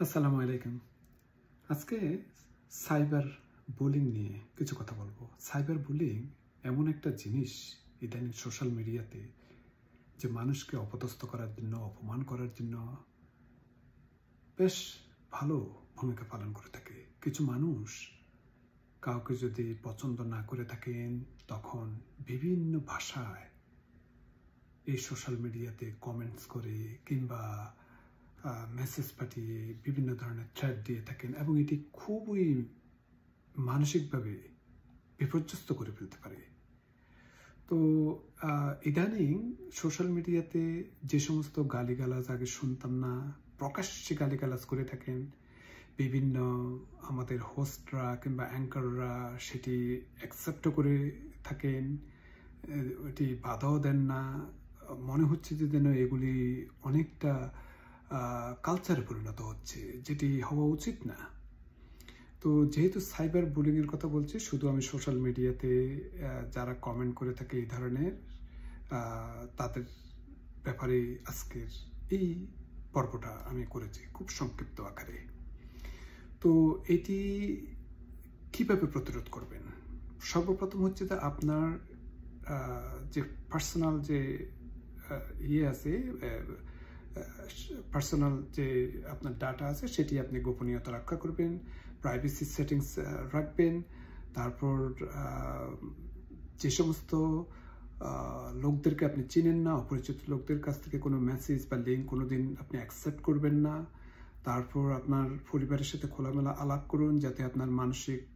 আসসালামু আলাইকুম। আজকে সাইবার বুলিং নিয়ে কিছু কথা বলবো। সাইবার বুলিং এমন একটা জিনিস ইদানিং সোশ্যাল মিডিয়াতে যে মানুষকে অপদস্থ করার জন্য, অপমান করার জন্য বেশ ভালো ভূমিকা পালন করে থাকে। কিছু মানুষ কাউকে যদি পছন্দ না করে থাকেন তখন বিভিন্ন ভাষায় এই সোশ্যাল মিডিয়াতে কমেন্টস করে কিংবা মেসেজ পাঠিয়ে বিভিন্ন ধরনের থ্রেট দিয়ে থাকেন এবং এটি খুবই মানসিকভাবে বিপর্যস্ত করে ফেলতে পারে। তো ইদানিং সোশ্যাল মিডিয়াতে যে সমস্ত গালিগালাজ আগে শুনতাম না, প্রকাশ্যে গালিগালাজ করে থাকেন বিভিন্ন আমাদের হোস্টরা কিংবা অ্যাঙ্কাররা, সেটি অ্যাকসেপ্ট করে থাকেন, এটি বাধাও দেন না। মনে হচ্ছে যে যেন এগুলি অনেকটা কালচারে পরিণত হচ্ছে, যেটি হওয়া উচিত না। তো যেহেতু সাইবার বুলিংয়ের কথা বলছি, শুধু আমি সোশ্যাল মিডিয়াতে যারা কমেন্ট করে থাকে এই ধরনের তাদের ব্যাপারে আজকের এই পর্বটা আমি করেছি খুব সংক্ষিপ্ত আকারে। তো এটি কিভাবে প্রতিরোধ করবেন? সর্বপ্রথম হচ্ছে যে আপনার যে পার্সোনাল যে আছে, পার্সোনাল যে আপনার ডাটা আছে সেটি আপনি গোপনীয়তা রক্ষা করবেন, প্রাইভেসি সেটিংস রাখবেন। তারপর যে সমস্ত লোকদেরকে আপনি চিনেন না, অপরিচিত লোকদের কাছ থেকে কোনো মেসেজ বা লিঙ্ক কোনোদিন আপনি অ্যাকসেপ্ট করবেন না। তারপর আপনার পরিবারের সাথে খোলামেলা আলাপ করুন, যাতে আপনার মানসিকতার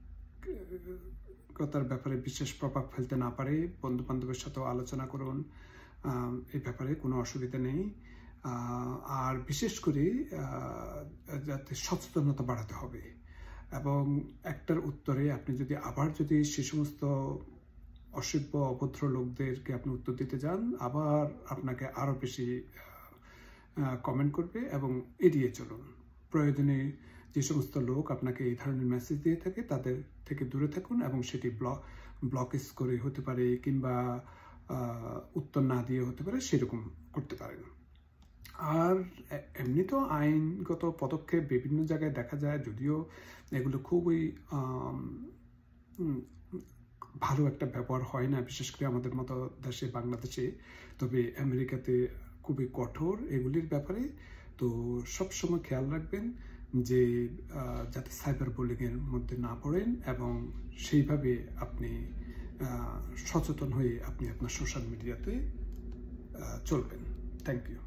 ব্যাপারে বিশেষ প্রভাব ফেলতে না পারে। বন্ধু বান্ধবের সাথেও আলোচনা করুন, এই ব্যাপারে কোনো অসুবিধা নেই। আর বিশেষ করে যাতে সচেতনতা বাড়াতে হবে। এবং একটার উত্তরে আপনি যদি সে সমস্ত অসভ্য অভদ্র লোকদেরকে আপনি উত্তর দিতে যান, আবার আপনাকে আরও বেশি কমেন্ট করবে, এবং এড়িয়ে চলুন। প্রয়োজনে যে সমস্ত লোক আপনাকে এই ধরনের মেসেজ দিয়ে থাকে তাদের থেকে দূরে থাকুন, এবং সেটি ব্লকেজ করে হতে পারে কিংবা উত্তর না দিয়ে হতে পারে, সেরকম করতে পারেন। আর এমনি তো আইনগত পদক্ষেপ বিভিন্ন জায়গায় দেখা যায়, যদিও এগুলো খুবই ভালো একটা ব্যবহার হয় না, বিশেষ করে আমাদের মতো দেশে, বাংলাদেশে। তবে আমেরিকাতে খুবই কঠোর এগুলির ব্যাপারে। তো সবসময় খেয়াল রাখবেন যে যাতে সাইবার বুলিংয়ের মধ্যে না পড়েন, এবং সেইভাবে আপনি সচেতন হয়ে আপনি আপনার সোশ্যাল মিডিয়াতে চলবেন। Thank you.